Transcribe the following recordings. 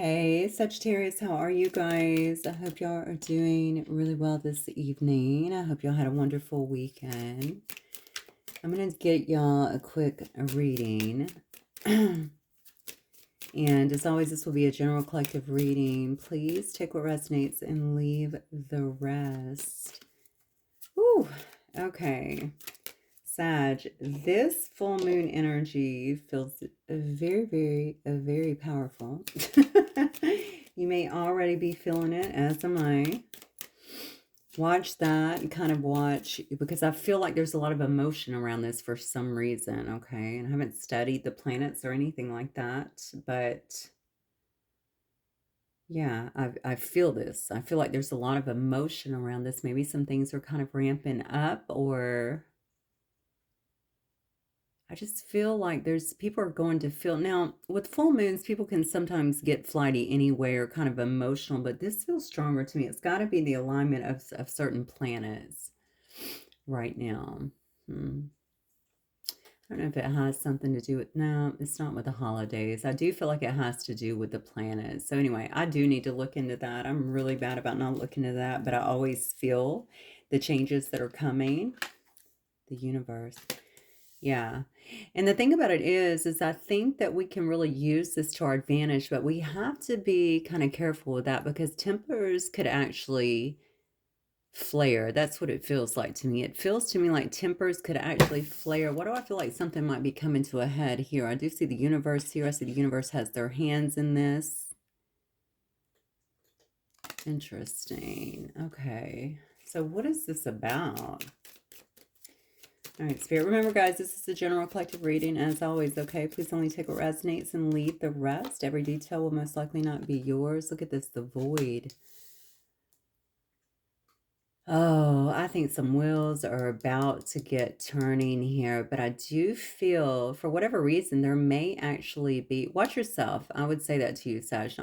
Hey, Sagittarius, how are you guys? I hope y'all are doing really well this evening. I hope y'all had a wonderful weekend. I'm going to get y'all a quick reading. And as always, this will be a general collective reading. Please take what resonates and leave the rest. Ooh, okay. Sag, this full moon energy feels very powerful. You may already be feeling it, as am I. Watch that and kind of watch, because I feel like there's a lot of emotion around this for some reason, okay? And I haven't studied the planets or anything like that, but yeah, I feel this. I feel like there's a lot of emotion around this. Maybe some things are kind of ramping up, or I just feel like there's people are going to feel now with full moons, people can sometimes get flighty anyway or kind of emotional, but this feels stronger to me. It's got to be the alignment of certain planets right now. I don't know if it has something to do with, no, it's not with the holidays. I do feel like it has to do with the planets. So anyway, I do need to look into that. I'm really bad about not looking into that, but I always feel the changes that are coming. The universe. Yeah. And the thing about it is I think that we can really use this to our advantage, but we have to be kind of careful with that because tempers could actually flare. That's what it feels like to me. It feels to me like tempers could actually flare. What do I feel like something might be coming to a head here? I do see the universe here. I see the universe has their hands in this. Interesting. Okay. So what is this about? All right, Spirit. Remember, guys, this is a general collective reading, as always, okay? Please only take what resonates and leave the rest. Every detail will most likely not be yours. Look at this, the void. Oh, I think some wheels are about to get turning here, but I do feel, for whatever reason, there may actually be, watch yourself. I would say that to you, Saj,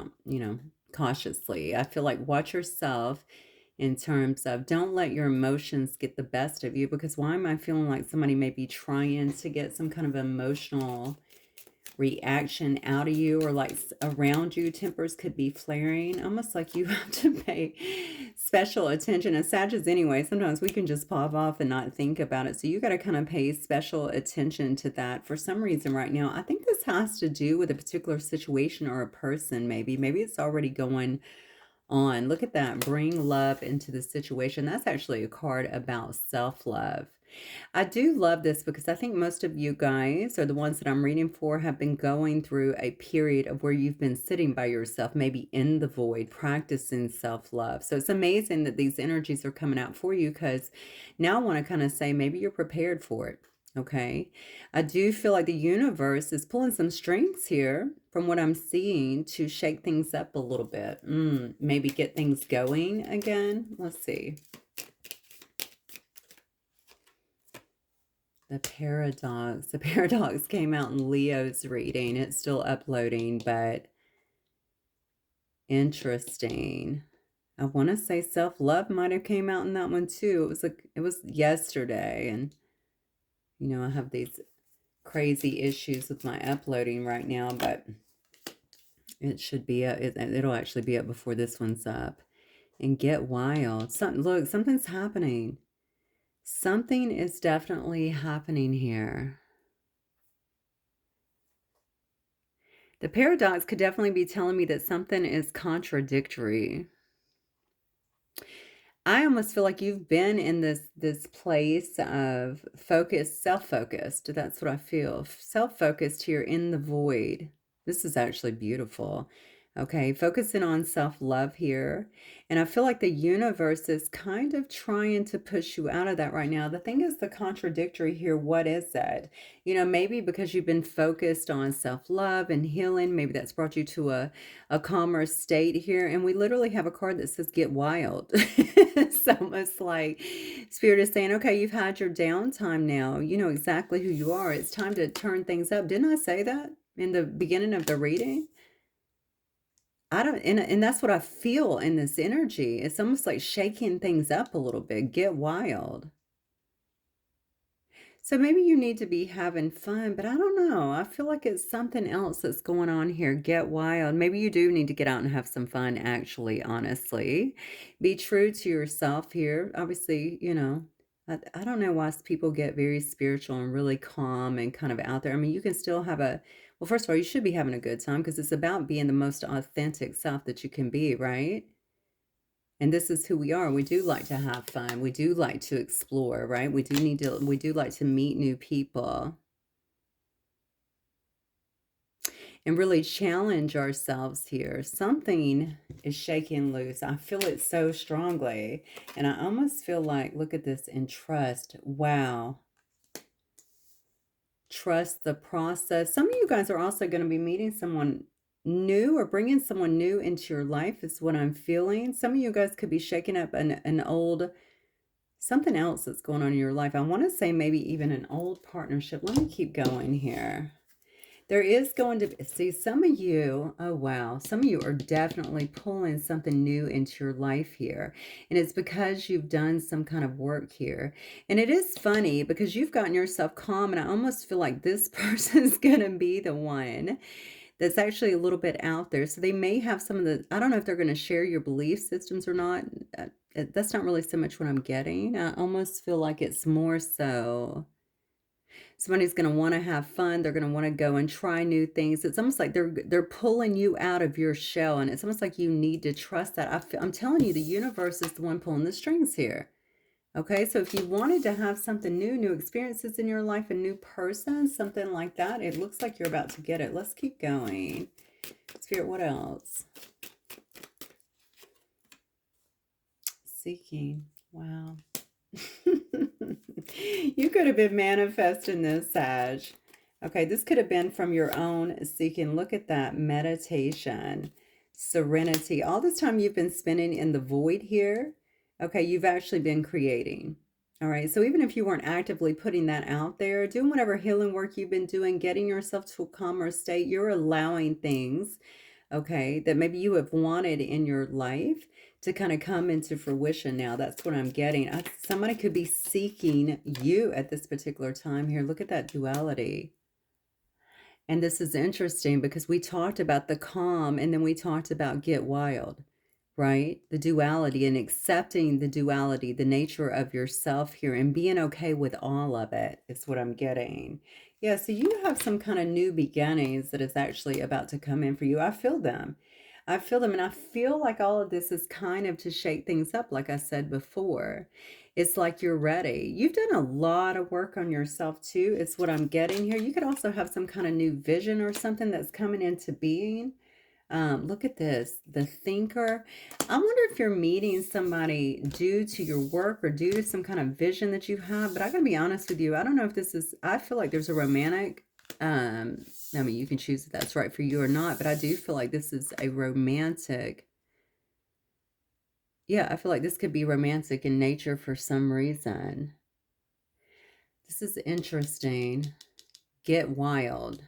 cautiously. I feel like watch yourself in terms of don't let your emotions get the best of you, because why am I feeling like somebody may be trying to get some kind of emotional reaction out of you or like around you? Tempers could be flaring, almost like you have to pay special attention. And Sagittarius anyway, sometimes we can just pop off and not think about it. So you got to kind of pay special attention to that for some reason right now. I think this has to do with a particular situation or a person. Maybe it's already going on. Look at that. Bring love into the situation. That's actually a card about self-love. I do love this because I think most of you guys, or the ones that I'm reading for, have been going through a period of where you've been sitting by yourself, maybe in the void, practicing self-love. So it's amazing that these energies are coming out for you, because now I want to kind of say maybe you're prepared for it. Okay. I do feel like the universe is pulling some strings here from what I'm seeing to shake things up a little bit. Maybe get things going again. Let's see. The paradox. The paradox came out in Leo's reading. It's still uploading, but interesting. I want to say self-love might have came out in that one too. It was yesterday, and I have these crazy issues with my uploading right now, but it should be it'll actually be up before this one's up. And get wild. Look, something's happening. Something is definitely happening here. The paradox could definitely be telling me that something is contradictory. I almost feel like you've been in this place of self-focused. That's what I feel. Self-focused here in the void. This is actually beautiful. Okay, focusing on self-love here. And I feel like the universe is kind of trying to push you out of that right now. The thing is, the contradictory here, what is that? Maybe because you've been focused on self-love and healing, maybe that's brought you to a calmer state here. And we literally have a card that says get wild. It's almost like Spirit is saying, okay, you've had your downtime now. You know exactly who you are. It's time to turn things up. Didn't I say that in the beginning of the reading? And that's what I feel in this energy. It's almost like shaking things up a little bit. Get wild. So maybe you need to be having fun, but I don't know. I feel like it's something else that's going on here. Get wild. Maybe you do need to get out and have some fun, actually, honestly. Be true to yourself here. Obviously, I don't know why people get very spiritual and really calm and kind of out there. I mean, you can still have well, first of all, you should be having a good time because it's about being the most authentic self that you can be, right? And this is who we are. We do like to have fun. We do like to explore, right? We do like to meet new people and really challenge ourselves here. Something is shaking loose. I feel it so strongly. And I almost feel like, look at this, and trust. Wow. Trust the process. Some of you guys are also going to be meeting someone new or bringing someone new into your life is what I'm feeling. Some of you guys could be shaking up an old something else that's going on in your life. I want to say maybe even an old partnership. Let me keep going here. There is going to be, see, some of you, oh wow, some of you are definitely pulling something new into your life here. And it's because you've done some kind of work here. And it is funny because you've gotten yourself calm, and I almost feel like this person's going to be the one that's actually a little bit out there. So they may have some of I don't know if they're going to share your belief systems or not. That's not really so much what I'm getting. I almost feel like it's more so somebody's going to want to have fun. They're going to want to go and try new things. It's almost like they're pulling you out of your shell, and it's almost like you need to trust that. I'm telling you, the universe is the one pulling the strings here. Okay, so if you wanted to have something new experiences in your life, a new person, something like that, it looks like you're about to get it. Let's keep going. Spirit, what else? Seeking. Wow. You could have been manifesting this, Sag. Okay, this could have been from your own seeking. Look at that. Meditation, serenity. All this time you've been spending in the void here. Okay, you've actually been creating. All right, so even if you weren't actively putting that out there, doing whatever healing work you've been doing, getting yourself to a calmer state, you're allowing things, okay, that maybe you have wanted in your life to kind of come into fruition now. That's what I'm getting. Somebody could be seeking you at this particular time here. Look at that duality. And this is interesting because we talked about the calm and then we talked about get wild, right? The duality and accepting the duality, the nature of yourself here, and being okay with all of it is what I'm getting. Yeah, so you have some kind of new beginnings that is actually about to come in for you. I feel them. I feel them, and I feel like all of this is kind of to shake things up, like I said before. It's like you're ready. You've done a lot of work on yourself too. It's what I'm getting here. You could also have some kind of new vision or something that's coming into being. Look at this, the thinker. I wonder if you're meeting somebody due to your work or due to some kind of vision that you have. But I gotta be honest with you, I don't know if this is, I feel like there's a romantic, I mean, you can choose if that's right for you or not, but I do feel like this is a romantic, yeah, I feel like this could be romantic in nature for some reason. This is interesting. Get wild.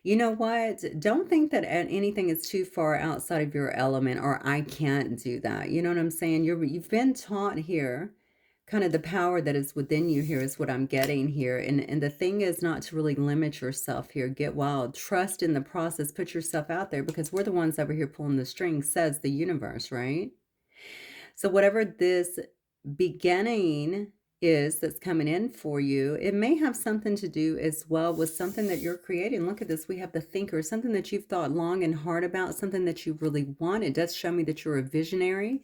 You know what? Don't think that anything is too far outside of your element or I can't do that. You know what I'm saying? You've been taught here kind of the power that is within you here is what I'm getting here. And the thing is not to really limit yourself here. Get wild. Trust in the process. Put yourself out there because we're the ones over here pulling the strings, says the universe, right? So whatever this beginning is that's coming in for you, it may have something to do as well with something that you're creating. Look at this. We have the thinker, something that you've thought long and hard about, something that you really want. It does show me that you're a visionary.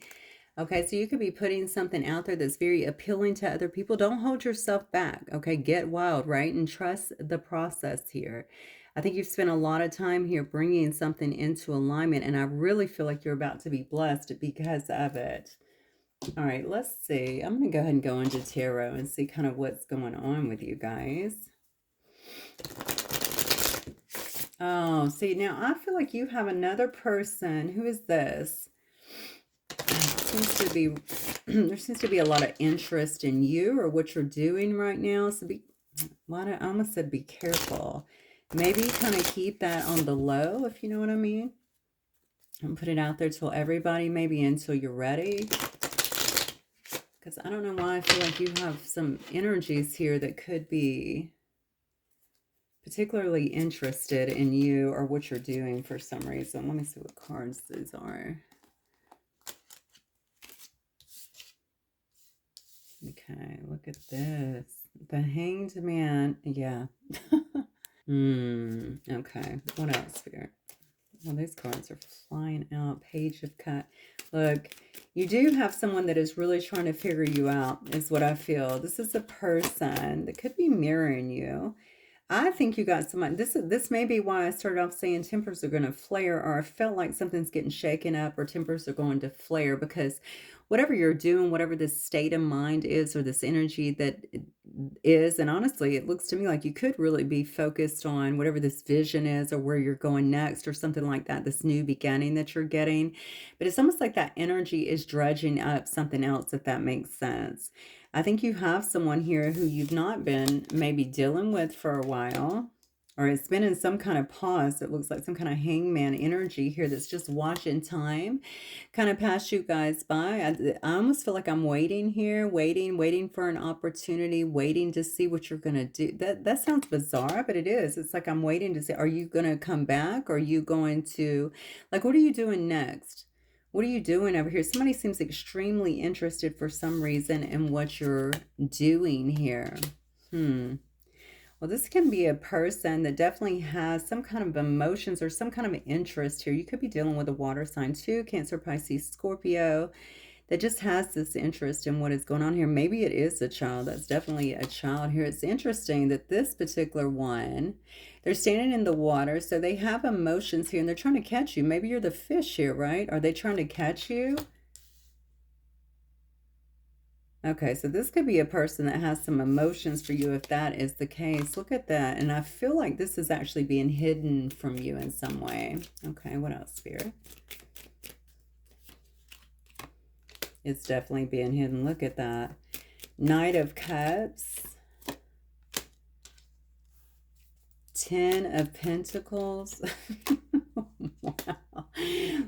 Okay, so you could be putting something out there that's very appealing to other people. Don't hold yourself back. Okay, get wild, right? And trust the process here. I think you've spent a lot of time here bringing something into alignment, and I really feel like you're about to be blessed because of it. All right, let's see. I'm going to go ahead and go into tarot and see kind of what's going on with you guys. Oh, see, now I feel like you have another person. Who is this? Seems to be there seems to be a lot of interest in you or what you're doing right now. So I almost said be careful. Maybe kind of keep that on the low, if you know what I mean. And put it out there till everybody, maybe until you're ready. Because I don't know why I feel like you have some energies here that could be particularly interested in you or what you're doing for some reason. Let me see what cards these are. Okay, look at this. The Hanged Man. Yeah. Okay. What else, Spirit? Well, these cards are flying out. Page of Cut. Look, you do have someone that is really trying to figure you out, is what I feel. This is a person that could be mirroring you. I think you got someone. This may be why I started off saying tempers are going to flare, or I felt like something's getting shaken up, or tempers are going to flare, because whatever you're doing, whatever this state of mind is, or this energy that is, and honestly, it looks to me like you could really be focused on whatever this vision is, or where you're going next, or something like that. This new beginning that you're getting, but it's almost like that energy is dredging up something else, if that makes sense. I think you have someone here who you've not been maybe dealing with for a while, or it's been in some kind of pause. It looks like some kind of hangman energy here that's just watching time kind of pass you guys by. I almost feel like I'm waiting here, waiting for an opportunity, waiting to see what you're going to do. That sounds bizarre, but it is. It's like I'm waiting to see, are you going to come back? Are you going to, like, what are you doing next? What are you doing over here? Somebody seems extremely interested for some reason in what you're doing here. Well, this can be a person that definitely has some kind of emotions or some kind of interest here. You could be dealing with a water sign too, Cancer, Pisces, Scorpio, that just has this interest in what is going on here. Maybe it is a child. That's definitely a child here. It's interesting that this particular one, they're standing in the water, so they have emotions here, and they're trying to catch you. Maybe you're the fish here, right? Are they trying to catch you? Okay, so this could be a person that has some emotions for you if that is the case. Look at that. And I feel like this is actually being hidden from you in some way. Okay, what else, Spirit? It's definitely being hidden. Look at that. Knight of Cups. 10 of Pentacles. Wow.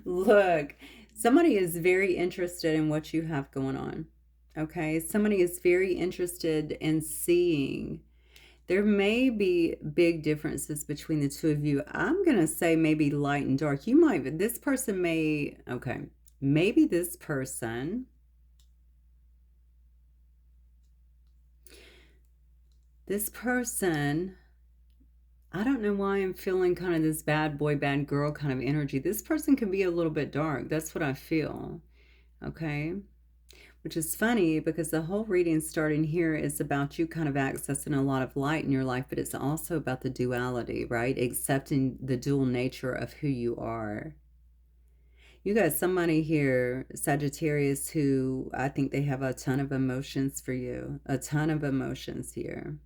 Look, somebody is very interested in what you have going on. Okay, somebody is very interested in seeing. There may be big differences between the two of you. I'm going to say maybe light and dark. You might, this person may, okay, maybe this person, I don't know why I'm feeling kind of this bad boy, bad girl kind of energy. This person can be a little bit dark. That's what I feel. Okay. Which is funny because the whole reading starting here is about you kind of accessing a lot of light in your life, but it's also about the duality, right? Accepting the dual nature of who you are. You got somebody here, Sagittarius, who I think they have a ton of emotions for you, a ton of emotions here.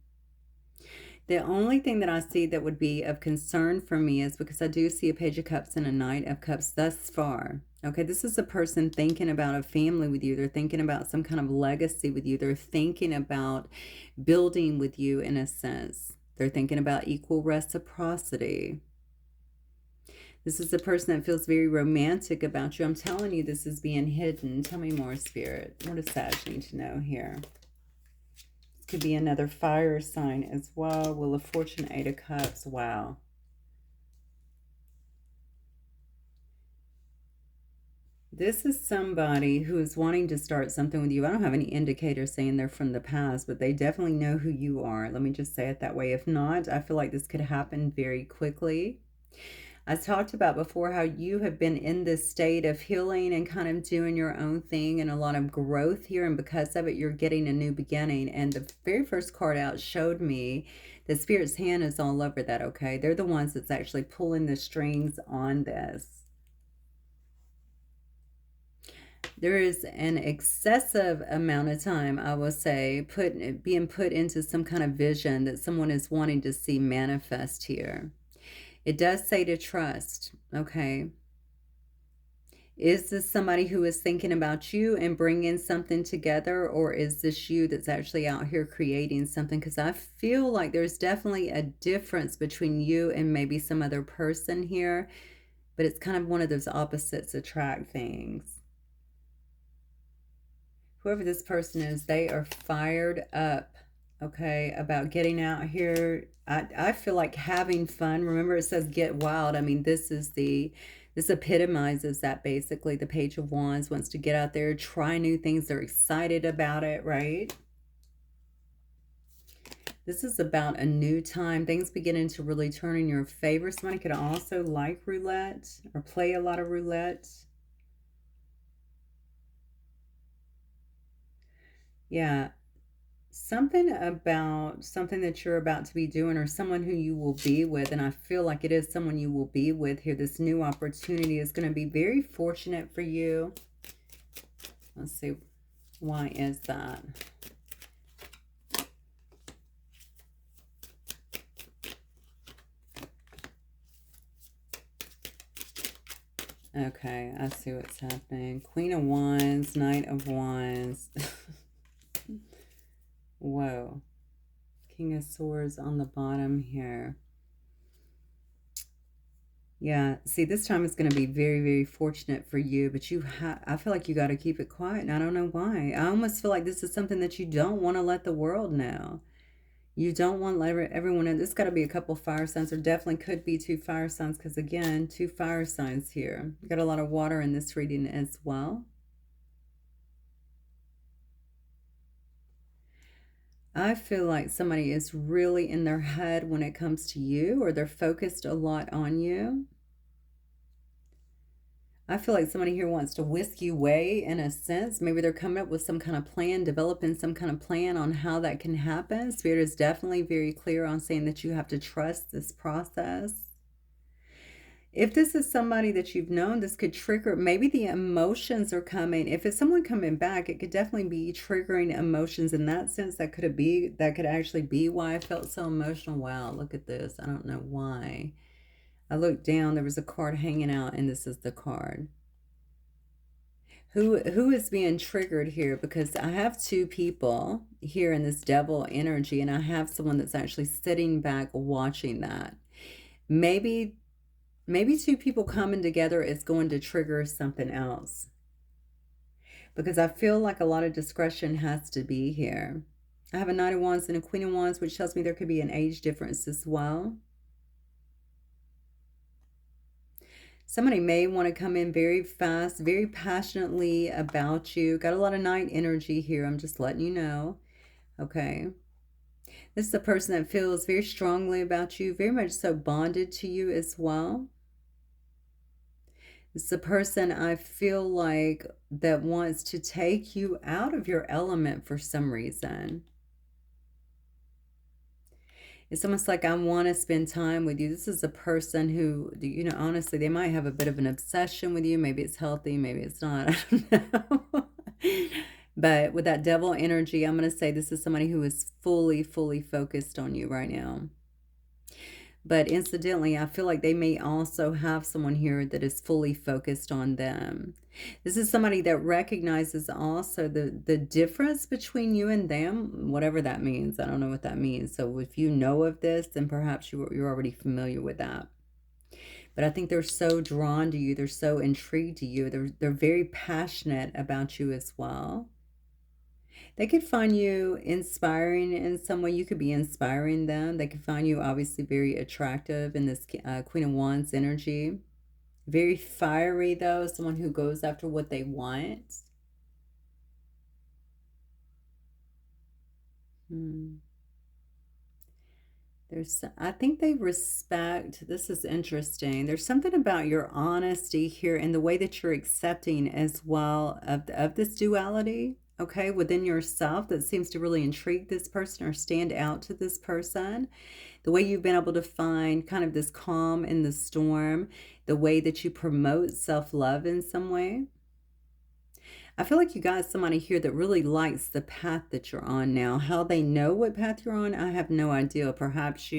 The only thing that I see that would be of concern for me is because I do see a Page of Cups and a Knight of Cups thus far. Okay, this is a person thinking about a family with you. They're thinking about some kind of legacy with you. They're thinking about building with you in a sense. They're thinking about equal reciprocity. This is a person that feels very romantic about you. I'm telling you, this is being hidden. Tell me more, Spirit. What does Sag need to know here? This could be another fire sign as well. Wheel of Fortune, 8 of Cups. Wow. This is somebody who is wanting to start something with you. I don't have any indicators saying they're from the past, but they definitely know who you are. Let me just say it that way. If not, I feel like this could happen very quickly. I talked about before how you have been in this state of healing and kind of doing your own thing and a lot of growth here. And because of it, you're getting a new beginning. And the very first card out showed me that Spirit's hand is all over that, okay? They're the ones that's actually pulling the strings on this. There is an excessive amount of time, I will say, being put into some kind of vision that someone is wanting to see manifest here. It does say to trust, okay? Is this somebody who is thinking about you and bringing something together, or is this you that's actually out here creating something? Because I feel like there's definitely a difference between you and maybe some other person here, but it's kind of one of those opposites attract things. whoever this person is, they are fired up, okay, about getting out here. I feel like having fun. Remember, it says get wild. I mean, this epitomizes that basically. The Page of Wands wants to get out there, try new things. They're excited about it, right? This is about a new time. Things beginning to really turn in your favor. Somebody could also like roulette or play a lot of roulette. Yeah. Something about something that you're about to be doing or someone who you will be with. And I feel like it is someone you will be with here. This new opportunity is going to be very fortunate for you. Let's see. Why is that? Okay, I see what's happening. Queen of Wands, Knight of Wands. Whoa. King of Swords on the bottom here. Yeah, see, this time it's going to be very, very fortunate for you, but I feel like you got to keep it quiet, and I don't know why. I almost feel like this is something that you don't want to let the world know. You don't want to let everyone know. This got to be a couple fire signs, or definitely could be 2 fire signs, because again, 2 fire signs here. You got a lot of water in this reading as well. I feel like somebody is really in their head when it comes to you, or they're focused a lot on you. I feel like somebody here wants to whisk you away in a sense. Maybe they're coming up with some kind of plan, developing some kind of plan on how that can happen. Spirit is definitely very clear on saying that you have to trust this process. If this is somebody that you've known, this could trigger, maybe the emotions are coming. If it's someone coming back, it could definitely be triggering emotions in that sense. That could actually be why I felt so emotional. Wow, look at this. I don't know why. I looked down, there was a card hanging out, and this is the card. Who is being triggered here? Because I have 2 people here in this devil energy, and I have someone that's actually sitting back watching that. Maybe 2 people coming together is going to trigger something else. Because I feel like a lot of discretion has to be here. I have a Knight of Wands and a Queen of Wands, which tells me there could be an age difference as well. Somebody may want to come in very fast, very passionately about you. Got a lot of night energy here. I'm just letting you know. Okay. This is a person that feels very strongly about you, very much so bonded to you as well. This is a person I feel like that wants to take you out of your element for some reason. It's almost like I want to spend time with you. This is a person who, you know, honestly, they might have a bit of an obsession with you. Maybe it's healthy, maybe it's not. I don't know. But with that devil energy, I'm going to say this is somebody who is fully, fully focused on you right now. But incidentally, I feel like they may also have someone here that is fully focused on them. This is somebody that recognizes also the difference between you and them, whatever that means. I don't know what that means. So if you know of this, then perhaps you're already familiar with that. But I think they're so drawn to you. They're so intrigued to you. They're very passionate about you as well. They could find you inspiring in some way. You could be inspiring them. They could find you obviously very attractive in this Queen of Wands energy. Very fiery though, someone who goes after what they want. I think they respect, this is interesting. There's something about your honesty here and the way that you're accepting as well of this duality, okay, within yourself that seems to really intrigue this person or stand out to this person. The way you've been able to find kind of this calm in the storm, the way that you promote self-love in some way. I feel like you got somebody here that really likes the path that you're on now. How they know what path you're on, I have no idea. Perhaps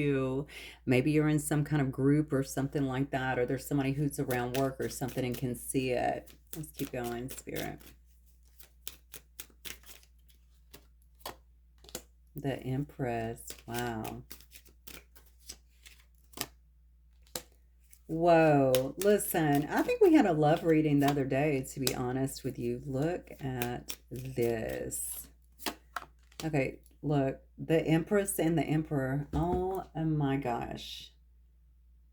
maybe you're in some kind of group or something like that, or there's somebody who's around work or something and can see it. Let's keep going, Spirit. The Empress, wow. Whoa. Listen, I think we had a love reading the other day, to be honest with you. Look at this. Okay, look. The Empress and the Emperor. Oh my gosh.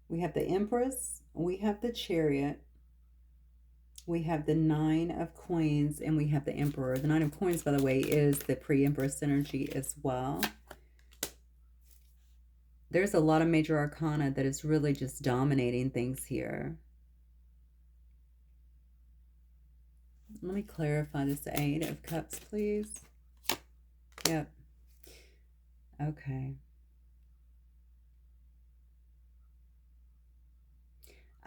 We have the Empress, we have the Chariot, we have the Nine of Coins, and we have the Emperor. The Nine of Coins, by the way, is the pre-Empress energy as well. There's a lot of major arcana that is really just dominating things here. Let me clarify this Eight of Cups, please. Yep. Okay.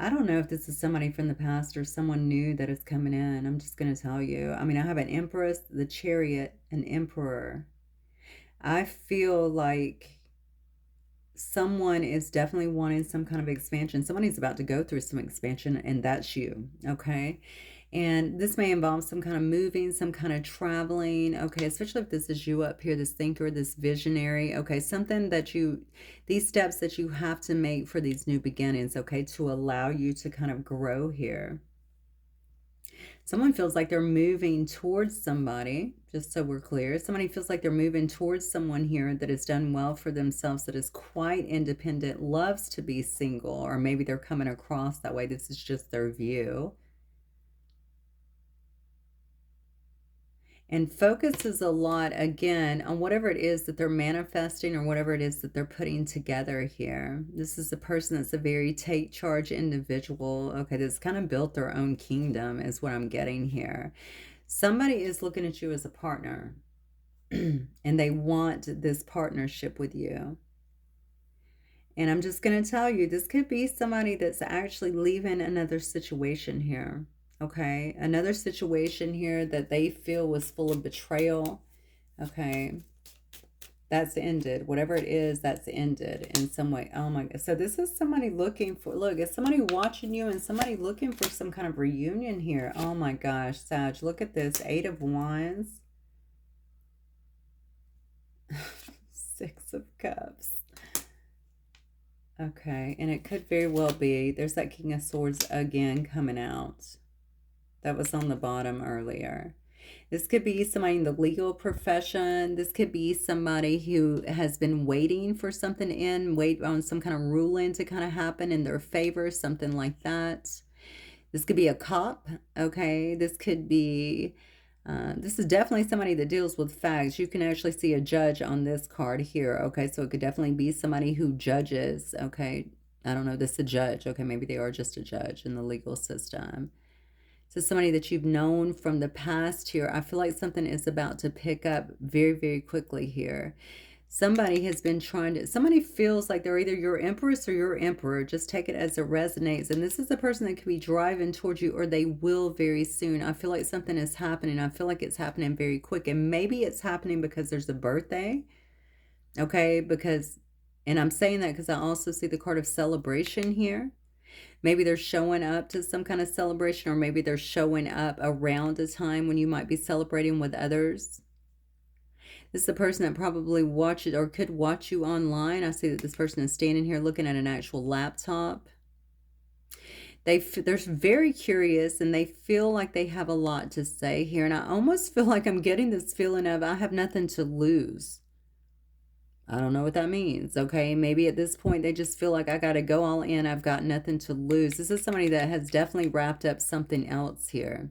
I don't know if this is somebody from the past or someone new that is coming in. I'm just going to tell you. I mean, I have an Empress, the Chariot, an Emperor. I feel like someone is definitely wanting some kind of expansion. Somebody's about to go through some expansion, and that's you, okay? And this may involve some kind of moving, some kind of traveling, okay? Especially if this is you up here, this thinker, this visionary, okay? Something that these steps that you have to make for these new beginnings, okay? To allow you to kind of grow here. Someone feels like they're moving towards somebody, just so we're clear. Somebody feels like they're moving towards someone here that has done well for themselves, that is quite independent, loves to be single, or maybe they're coming across that way. This is just their view. And focuses a lot, again, on whatever it is that they're manifesting or whatever it is that they're putting together here. This is a person that's a very take charge individual, okay, that's kind of built their own kingdom is what I'm getting here. Somebody is looking at you as a partner and they want this partnership with you. And I'm just going to tell you, this could be somebody that's actually leaving another situation here. Okay, another situation here that they feel was full of betrayal. Okay, that's ended. Whatever it is, that's ended in some way. Oh my God. So this is somebody looking for, look, it's somebody watching you and somebody looking for some kind of reunion here. Oh my gosh, Sag, look at this. Eight of Wands. Six of Cups. Okay, and it could very well be, there's that King of Swords again coming out. That was on the bottom earlier. This could be somebody in the legal profession. This could be somebody who has been waiting for something wait on some kind of ruling to kind of happen in their favor, something like that. This could be a cop, okay? This could be, this is definitely somebody that deals with facts. You can actually see a judge on this card here, okay? So it could definitely be somebody who judges, okay? I don't know, this is a judge, okay? Maybe they are just a judge in the legal system. So somebody that you've known from the past here, I feel like something is about to pick up very, very quickly here. Somebody has been trying to, somebody feels like they're either your empress or your emperor. Just take it as it resonates. And this is the person that could be driving towards you, or they will very soon. I feel like something is happening. I feel like it's happening very quick. And maybe it's happening because there's a birthday. Okay, because, and I'm saying that because I also see the card of celebration here. Maybe they're showing up to some kind of celebration, or maybe they're showing up around a time when you might be celebrating with others. This is a person that probably watches or could watch you online. I see that this person is standing here looking at an actual laptop. They're very curious and they feel like they have a lot to say here. And I almost feel like I'm getting this feeling of I have nothing to lose. I don't know what that means, okay? Maybe at this point they just feel like I got to go all in. I've got nothing to lose. This is somebody that has definitely wrapped up something else here.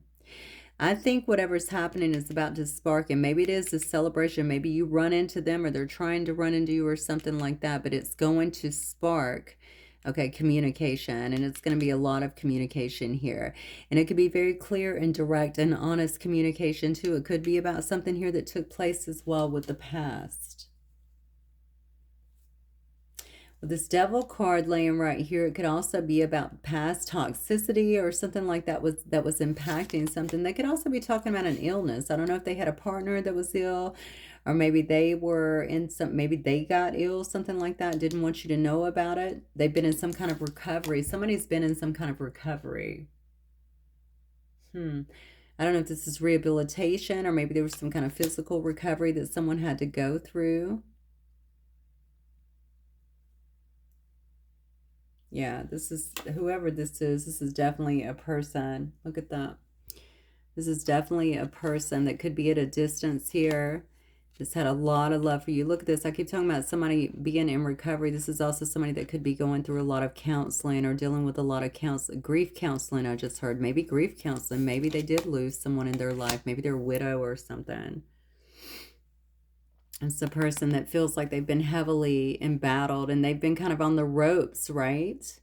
I think whatever's happening is about to spark, and maybe it is a celebration. Maybe you run into them or they're trying to run into you or something like that, but it's going to spark, okay, communication, and it's going to be a lot of communication here. And it could be very clear and direct and honest communication too. It could be about something here that took place as well with the past. With this Devil card laying right here, it could also be about past toxicity or something like that was impacting something. They could also be talking about an illness. I don't know if they had a partner that was ill, or maybe they were in some, maybe they got ill, something like that, didn't want you to know about it. They've been in some kind of recovery. Somebody's been in some kind of recovery. I don't know if this is rehabilitation, or maybe there was some kind of physical recovery that someone had to go through. Yeah, this is whoever this is definitely a person. Look at that. This is definitely a person that could be at a distance here. This had a lot of love for you. Look at this. I keep talking about somebody being in recovery. This is also somebody that could be going through a lot of counseling or dealing with a lot of grief counseling. I just heard maybe grief counseling. Maybe they did lose someone in their life. Maybe they're a widow or something. It's a person that feels like they've been heavily embattled and they've been kind of on the ropes, right?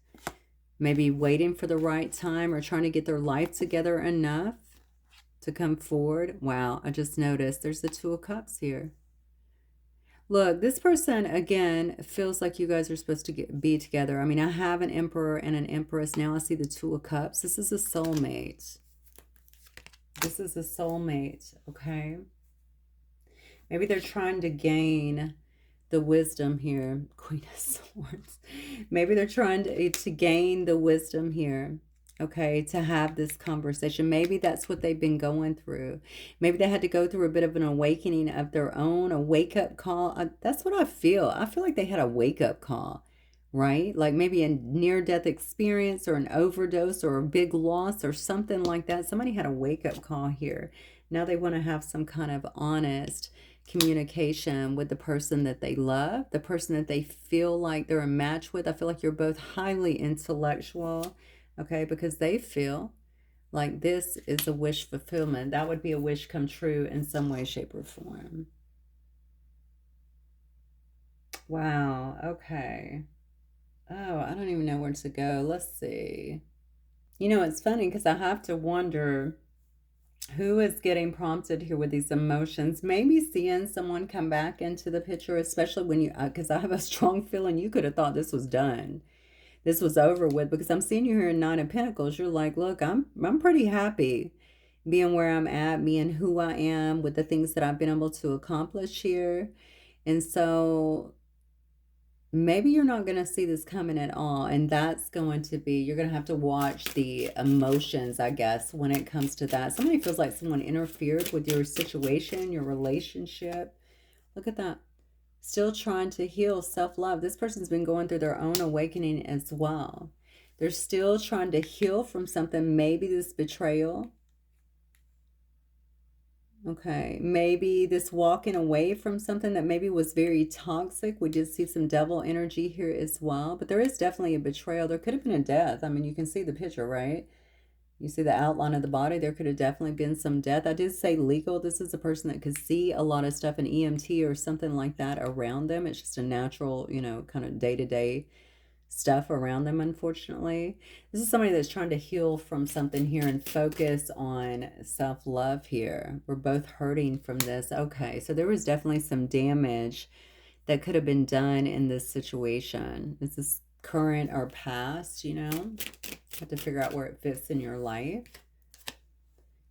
Maybe waiting for the right time or trying to get their life together enough to come forward. Wow, I just noticed there's the Two of Cups here. Look, this person, again, feels like you guys are supposed to be together. I mean, I have an Emperor and an Empress. Now I see the Two of Cups. This is a soulmate. This is a soulmate, okay? Maybe they're trying to gain the wisdom here. Queen of Swords. Maybe they're trying to gain the wisdom here, okay, to have this conversation. Maybe that's what they've been going through. Maybe they had to go through a bit of an awakening of their own, a wake-up call. That's what I feel. I feel like they had a wake-up call, right? Like maybe a near-death experience or an overdose or a big loss or something like that. Somebody had a wake-up call here. Now they want to have some kind of honest communication with the person that they love, the person that they feel like they're a match with. I feel like you're both highly intellectual, okay, because they feel like this is a wish fulfillment. That would be a wish come true in some way, shape, or form. Wow, okay. Oh, I don't even know where to go. Let's see. You know, it's funny because I have to wonder who is getting prompted here with these emotions. Maybe seeing someone come back into the picture, especially when you, because I have a strong feeling you could have thought this was done, this was over with, because I'm seeing you here in Nine of Pentacles. You're like, look, I'm pretty happy being where I'm at, being who I am, with the things that I've been able to accomplish here. And so maybe you're not going to see this coming at all, and that's going to be, you're going to have to watch the emotions, I guess, when it comes to that. Somebody feels like someone interfered with your situation, your relationship. Look at that. Still trying to heal self-love. This person's been going through their own awakening as well. They're still trying to heal from something, maybe this betrayal. Okay, maybe this walking away from something that maybe was very toxic. We did see some devil energy here as well, but there is definitely a betrayal. There could have been a death. I mean, you can see the picture, right? You see the outline of the body. There could have definitely been some death. I did say legal. This is a person that could see a lot of stuff in EMT or something like that around them. It's just a natural, you know, kind of day-to-day stuff around them, unfortunately. This is somebody that's trying to heal from something here and focus on self-love here. We're both hurting from this. Okay, so there was definitely some damage that could have been done in this situation. Is this current or past, you know? Have to figure out where it fits in your life.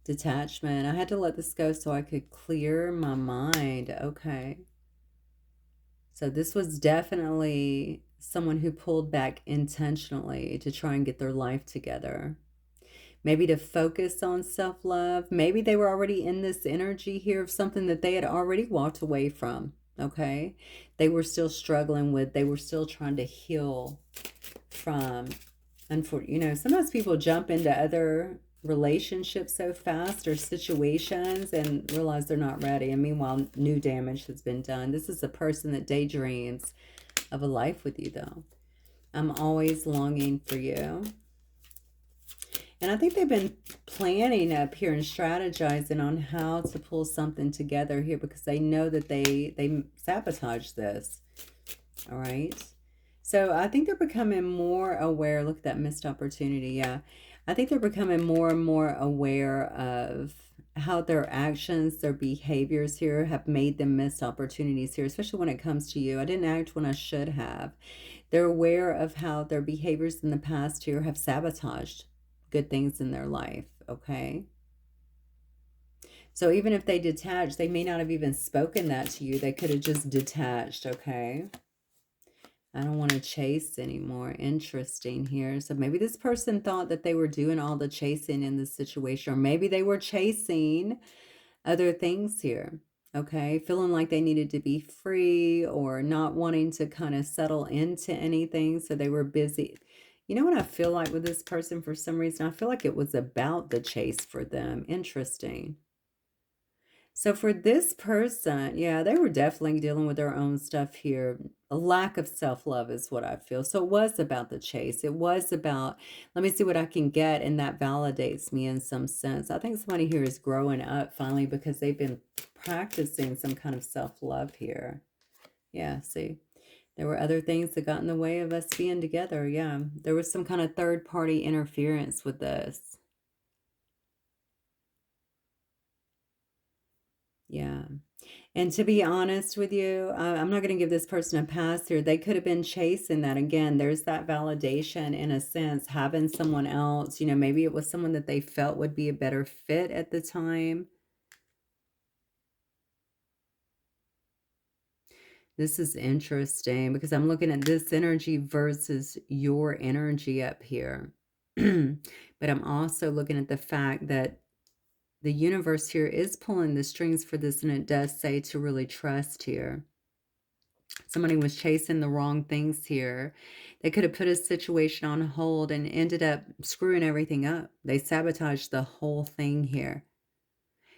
Detachment. I had to let this go so I could clear my mind. Okay. So this was definitely someone who pulled back intentionally to try and get their life together. Maybe to focus on self-love. Maybe they were already in this energy here of something that they had already walked away from. Okay. They were still struggling with, they were still trying to heal from, you know, sometimes people jump into other relationships so fast or situations and realize they're not ready, and meanwhile new damage has been done. This is a person that daydreams of a life with you, though. I'm always longing for you. And I think they've been planning up here and strategizing on how to pull something together here, because they know that they sabotaged this. All right. So I think they're becoming more aware. Look at that missed opportunity. Yeah. I think they're becoming more and more aware of how their actions, their behaviors here have made them missed opportunities here, especially when it comes to you. I didn't act when I should have. They're aware of how their behaviors in the past here have sabotaged good things in their life. Okay. So even if they detach, they may not have even spoken that to you. They could have just detached. Okay. I don't want to chase anymore. Interesting here. So maybe this person thought that they were doing all the chasing in this situation, or maybe they were chasing other things here. Okay. Feeling like they needed to be free or not wanting to kind of settle into anything. So they were busy. You know what I feel like with this person for some reason? I feel like it was about the chase for them. Interesting. So for this person, yeah, they were definitely dealing with their own stuff here. A lack of self-love is what I feel. So it was about the chase. It was about, let me see what I can get, and that validates me in some sense. I think somebody here is growing up finally because they've been practicing some kind of self-love here. Yeah, see. There were other things that got in the way of us being together. Yeah, there was some kind of third-party interference with this. Yeah. And to be honest with you, I'm not going to give this person a pass here. They could have been chasing that again. There's that validation in a sense, having someone else, maybe it was someone that they felt would be a better fit at the time. This is interesting because I'm looking at this energy versus your energy up here. But I'm also looking at the fact that the universe here is pulling the strings for this, and it does say to really trust here. Somebody was chasing the wrong things here. They could have put a situation on hold and ended up screwing everything up. They sabotaged the whole thing here.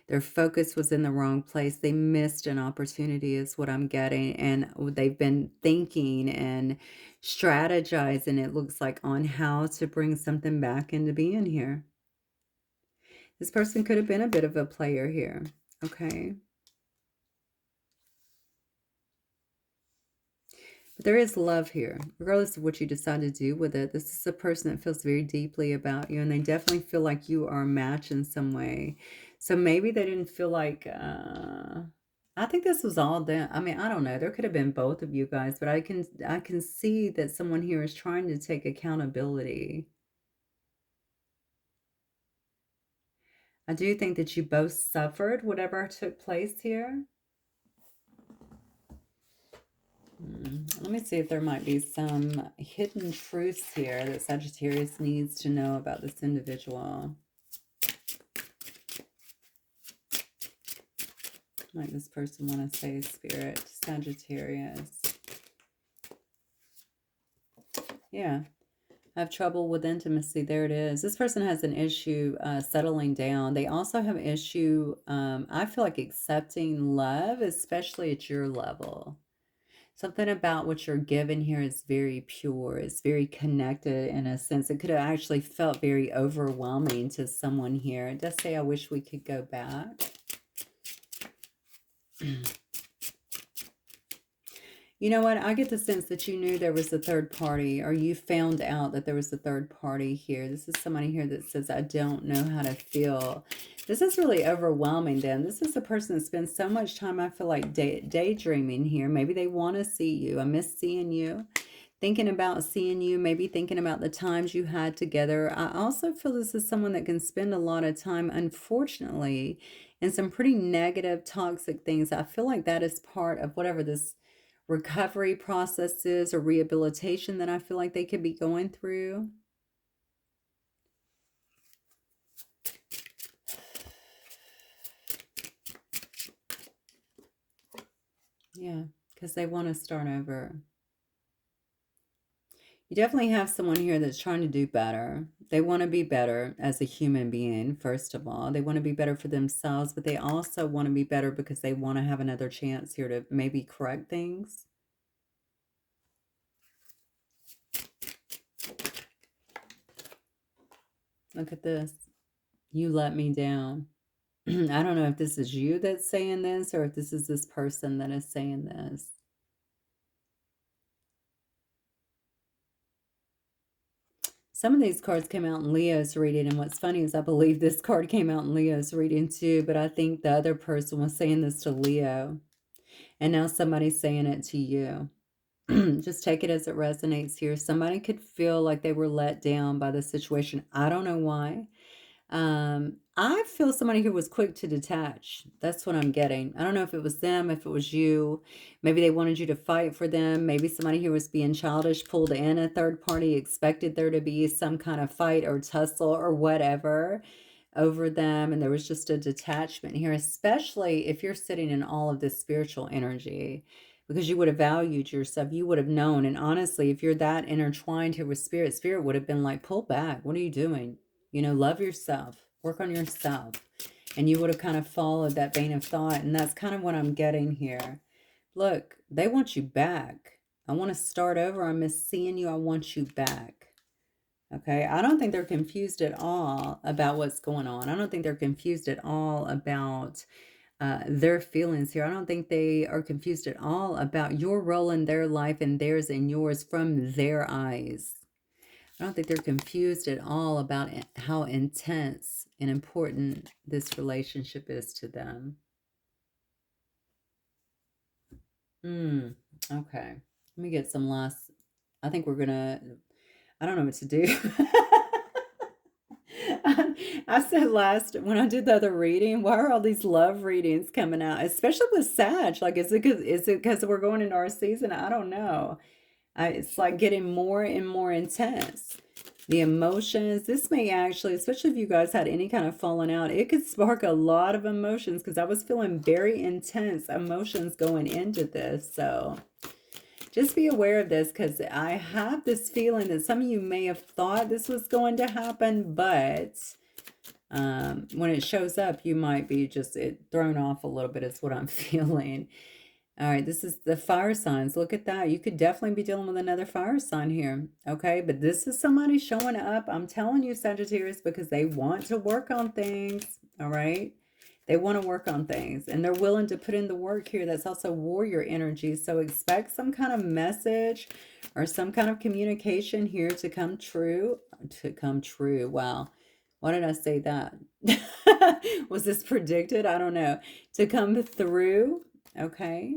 Their focus was in the wrong place. They missed an opportunity is what I'm getting. And they've been thinking and strategizing, it looks like, on how to bring something back into being here. This person could have been a bit of a player here. Okay. But there is love here, regardless of what you decide to do with it. This is a person that feels very deeply about you, and they definitely feel like you are a match in some way. So maybe they didn't feel like, I think this was all them. I mean, I don't know. There could have been both of you guys, but I can see that someone here is trying to take accountability. I do think that you both suffered whatever took place here. Let me see if there might be some hidden truths here that Sagittarius needs to know about this individual. Like this person want to say, Spirit, Sagittarius. Yeah, I have trouble with intimacy. There it is. This person has an issue settling down. They also have an issue, I feel like, accepting love, especially at your level. Something about what you're given here is very pure. It's very connected in a sense. It could have actually felt very overwhelming to someone here. It does say, I wish we could go back. You know what? I get the sense that you knew there was a third party, or you found out that there was a third party here. This is somebody here that says, I don't know how to feel. This is really overwhelming them. This is a person that spends so much time, I feel like, daydreaming here. Maybe they want to see you. I miss seeing you. Thinking about seeing you, maybe thinking about the times you had together. I also feel this is someone that can spend a lot of time, unfortunately, in some pretty negative, toxic things. I feel like that is part of whatever this recovery processes or rehabilitation that I feel like they could be going through. Yeah, because they want to start over. You definitely have someone here that's trying to do better. They want to be better as a human being, first of all. They want to be better for themselves, but they also want to be better because they want to have another chance here to maybe correct things. Look at this. You let me down. I don't know if this is you that's saying this or if this is this person that is saying this. Some of these cards came out in Leo's reading, and what's funny is I believe this card came out in Leo's reading too, but I think the other person was saying this to Leo, and now somebody's saying it to you. Just take it as it resonates here. Somebody could feel like they were let down by the situation. I don't know why. I feel somebody who was quick to detach. That's what I'm getting. I don't know if it was them, if it was you. Maybe they wanted you to fight for them. Maybe somebody who was being childish pulled in a third party, expected there to be some kind of fight or tussle or whatever over them. And there was just a detachment here, especially if you're sitting in all of this spiritual energy. because you would have valued yourself. You would have known. And honestly, if you're that intertwined here with spirit, spirit would have been like, pull back. What are you doing? You know, love yourself, work on yourself. And you would have kind of followed that vein of thought. And that's kind of what I'm getting here. Look, they want you back. I want to start over. I miss seeing you. I want you back. Okay. I don't think they're confused at all about what's going on. I don't think they're confused at all about their feelings here. I don't think they are confused at all about your role in their life and theirs and yours from their eyes. I don't think they're confused at all about how intense and important this relationship is to them. Okay. Let me get some last. I think we're gonna. I don't know what to do. I said last when I did the other reading, why are all these love readings coming out? Especially with Sag. Like, is it because we're going into our season? I don't know. It's like getting more and more intense. The emotions, this may actually, especially if you guys had any kind of falling out, it could spark a lot of emotions because I was feeling very intense emotions going into this. So just be aware of this because I have this feeling that some of you may have thought this was going to happen, but when it shows up, you might be just thrown off a little bit is what I'm feeling. All right, this is the fire signs. Look at that. You could definitely be dealing with another fire sign here. Okay, but this is somebody showing up. I'm telling you, Sagittarius, because they want to work on things. All right, they want to work on things and they're willing to put in the work here. That's also warrior energy. So expect some kind of message or some kind of communication here to come true. To come true. Wow. Why did I say that? Was this predicted? I don't know. To come through. Okay,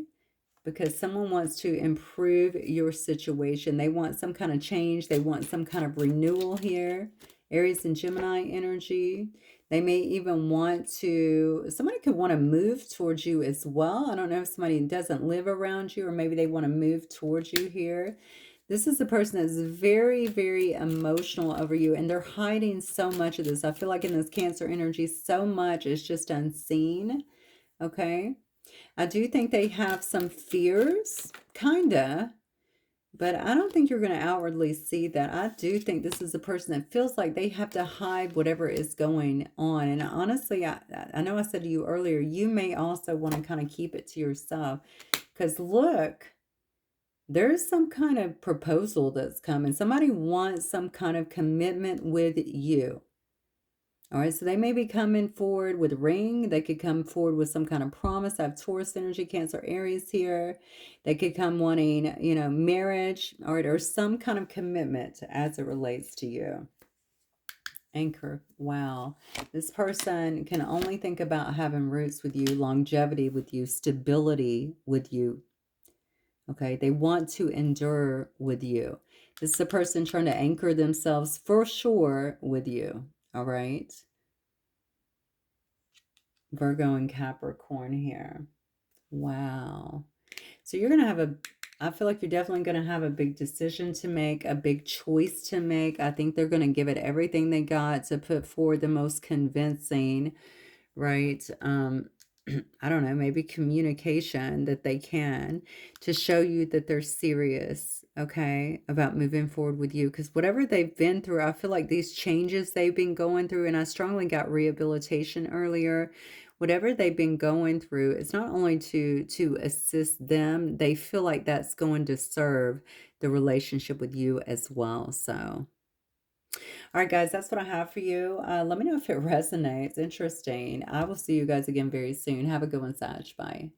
because someone wants to improve your situation. They want some kind of change. They want some kind of renewal here. Aries and Gemini energy. They may even want to, somebody could want to move towards you as well. I don't know if somebody doesn't live around you or maybe they want to move towards you here. This is a person that's very, very emotional over you and they're hiding so much of this. I feel like in this Cancer energy, so much is just unseen. Okay. I do think they have some fears, kinda, but I don't think you're going to outwardly see that. I do think this is a person that feels like they have to hide whatever is going on. And honestly, I know I said to you earlier, you may also want to kind of keep it to yourself. Because look, there's some kind of proposal that's coming. Somebody wants some kind of commitment with you. All right, so they may be coming forward with a ring. They could come forward with some kind of promise. I have Taurus energy, Cancer, Aries here. They could come wanting, you know, marriage, all right, or some kind of commitment as it relates to you. Anchor. Wow. This person can only think about having roots with you, longevity with you, stability with you. Okay, they want to endure with you. This is a person trying to anchor themselves for sure with you. All right. Virgo and Capricorn here. Wow. So you're going to have I feel like you're definitely going to have a big decision to make, a big choice to make. I think they're going to give it everything they got to put forward the most convincing, right? I don't know, maybe communication that they can to show you that they're serious, okay, about moving forward with you. Because whatever they've been through, I feel like these changes they've been going through, and I strongly got rehabilitation earlier. Whatever they've been going through, it's not only to assist them, they feel like that's going to serve the relationship with you as well. So all right, guys, that's what I have for you. Let me know if it resonates. Interesting. I will see you guys again very soon. Have a good one, Sag. Bye.